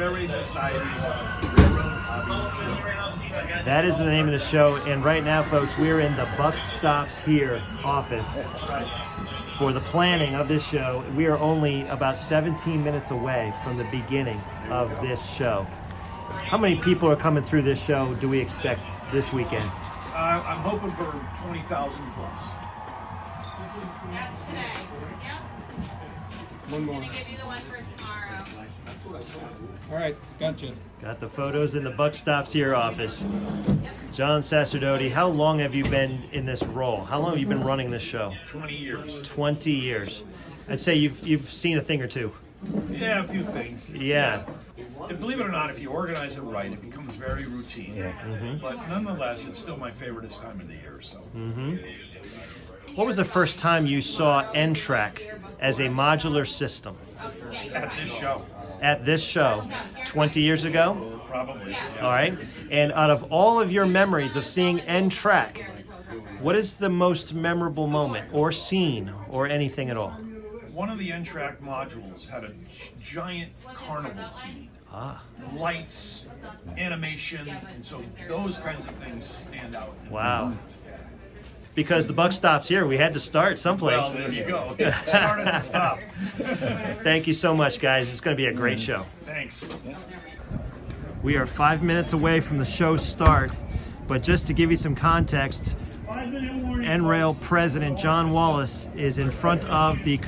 Railway Society's Railroad Hobby Show. That is the name of the show, and right now, folks, we're in the Buck Stops Here office. That's right. For the planning of this show. We are only about 17 minutes away from the beginning of this show. How many people are coming through this show do we expect this weekend? I'm hoping for 20,000 plus. That's today. Yep. One more. I'm gonna give you the one for tomorrow. All right, gotcha. Got the photos in the Buck Stops Here office. John Sacerdote, how long have you been in this role? How long have you been running this show? 20 years. 20 years. I'd say you've seen a thing or two. Yeah, a few things. Yeah. And believe it or not, if you organize it right, it becomes very routine. Yeah. But nonetheless, it's still my favoriteest time of the year. So. What was the first time you saw N-TRaK as a modular system? At this show. At this show, 20 years ago? Probably. Yeah. All right. And out of all of your memories of seeing N-TRaK, what is the most memorable moment or scene or anything at all? One of the N-TRaK modules had a giant carnival scene. Lights, animation, and so those kinds of things stand out. Wow. Because the buck stops here, we had to start someplace. Well, there you go. Start at the stop. Thank you so much, guys. It's going to be a great show. Thanks. We are 5 minutes away from the show start, but just to give you some context, NRail President John Wallace is in front of the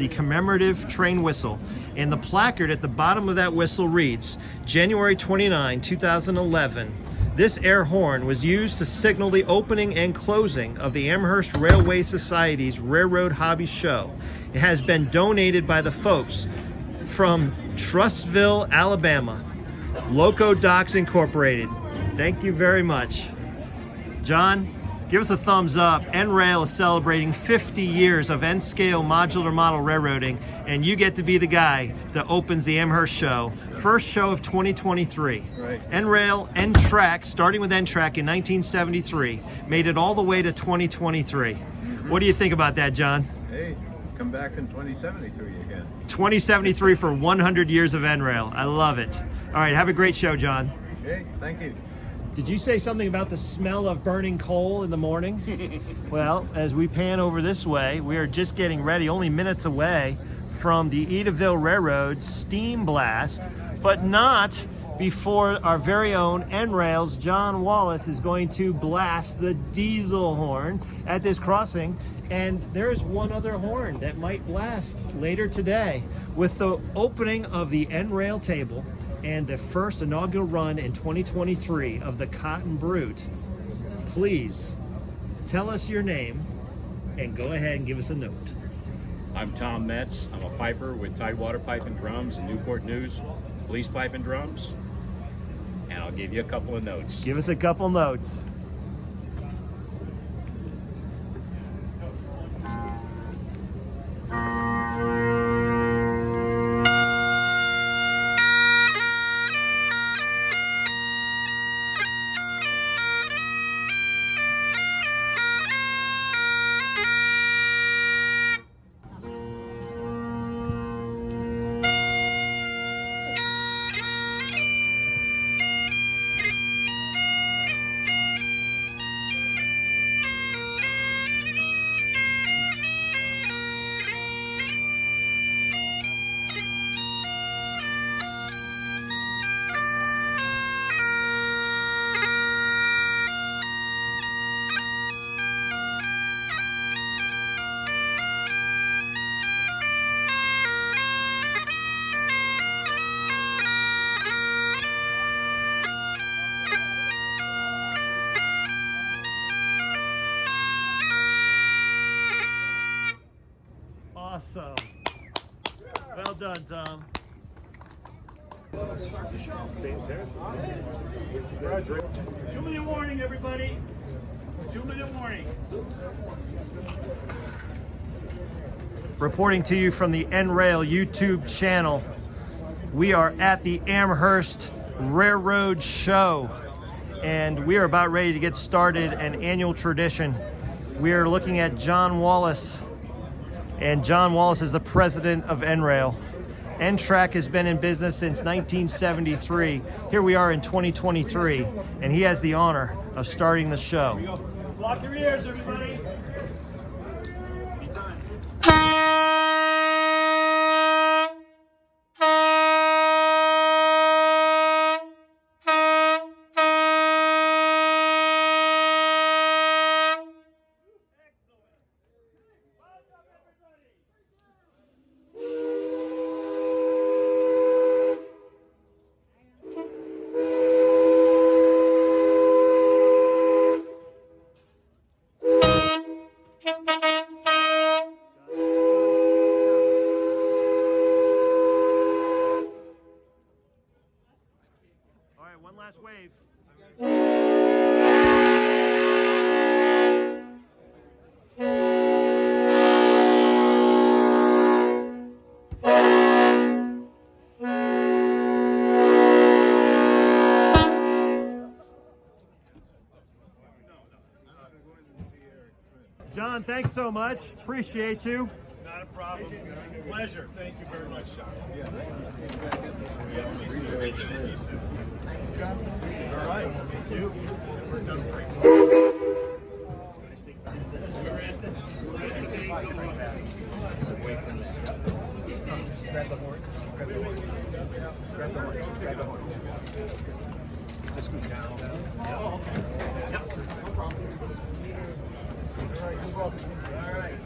commemorative train whistle, and the placard at the bottom of that whistle reads, January 29, 2011. This air horn was used to signal the opening and closing of the Amherst Railway Society's Railroad Hobby Show. It has been donated by the folks from Trustville, Alabama. Loco Docks Incorporated. Thank you very much. John, give us a thumbs up. NRail is celebrating 50 years of N-scale modular model railroading, and you get to be the guy that opens the Amherst show. First show of 2023. Right. NRail, N-TRaK, starting with N-TRaK in 1973, made it all the way to 2023. What do you think about that, John? Hey, come back in 2073 again. 2073 for 100 years of NRail. I love it. All right, have a great show, John. Hey, thank you. Did you say something about the smell of burning coal in the morning? Well, as we pan over this way, we are just getting ready, only minutes away from the Edaville Railroad steam blast, but not before our very own NRail's John Wallace is going to blast the diesel horn at this crossing. And there's one other horn that might blast later today with the opening of the NRail table and the first inaugural run in 2023 of the Cotton Brute. Please tell us your name and go ahead and give us a note. I'm Tom Metz. I'm a piper with Tidewater Pipe and Drums and Newport News Police Pipe and Drums. And I'll give you a couple of notes. Give us a couple notes. Awesome. Well done, Tom. 2-minute warning, everybody. 2-minute warning. Reporting to you from the NRail YouTube channel. We are at the Amherst Railroad Show, and we are about ready to get started, an annual tradition. We are looking at John Wallace, and John Wallace is the president of NRail. NTRaK has been in business since 1973. Here we are in 2023, and he has the honor of starting the show. Block your ears, everybody. All right, one last wave. John, thanks so much. Appreciate you. Not a problem. Pleasure. Thank you very much, John. All right. Thank you. We're done great. Grab the horn. Grab the horn. Grab the horn. Grab the horn. Just go down. Yep. No problem. All right. You're welcome. All right.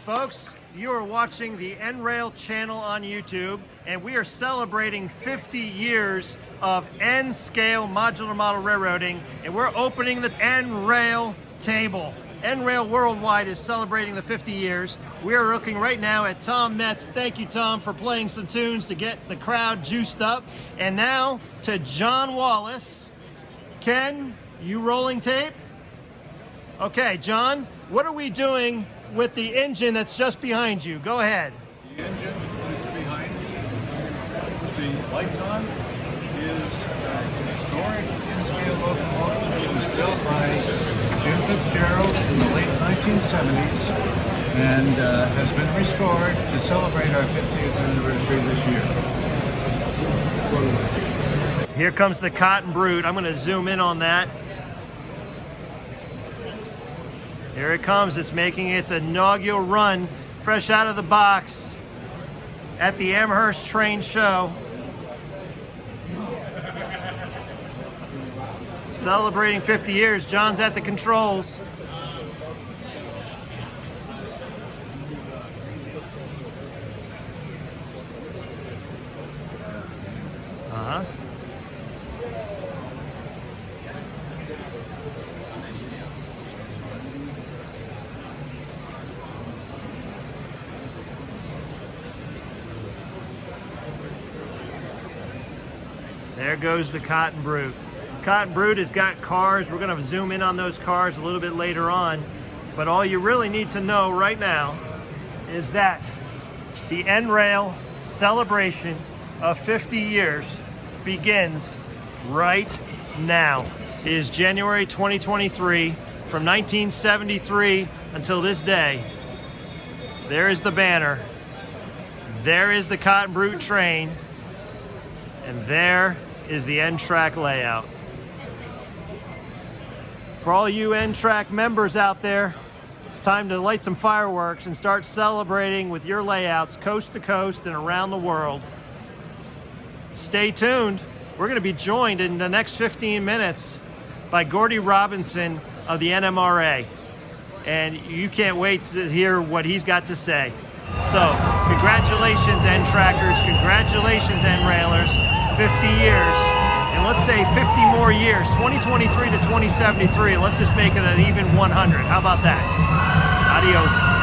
Folks, you are watching the NRail channel on YouTube, and we are celebrating 50 years of N-scale modular model railroading, and we're opening the NRail table. NRail Worldwide is celebrating the 50 years. We are looking right now at Tom Metz. Thank you, Tom, for playing some tunes to get the crowd juiced up. And now to John Wallace. Ken, you rolling tape? Okay, John, what are we doing with the engine that's just behind you? Go ahead. The engine that's behind the lights on is a historic in-scale locomotive. It was built by Jim Fitzgerald in the late 1970s and has been restored to celebrate our 50th anniversary this year. Here comes the Cotton Brute. I'm going to zoom in on that. Here it comes. It's making its inaugural run fresh out of the box at the Amherst train show. Celebrating 50 years. John's at the controls. Uh-huh. There goes the Cotton Brute. Cotton Brute has got cars. We're going to zoom in on those cars a little bit later on. But all you really need to know right now is that the NRail celebration of 50 years begins right now. It is January 2023. From 1973 until this day, there is the banner. There is the Cotton Brute train. And there is the NTRaK layout. For all you NTRaK members out there, it's time to light some fireworks and start celebrating with your layouts coast to coast and around the world. Stay tuned. We're going to be joined in the next 15 minutes by Gordy Robinson of the NMRA. And you can't wait to hear what he's got to say. So, congratulations, N-Trackers. Congratulations, N-Railers. 50 years. And let's say 50 more years, 2023 to 2073. Let's just make it an even 100. How about that? Adios.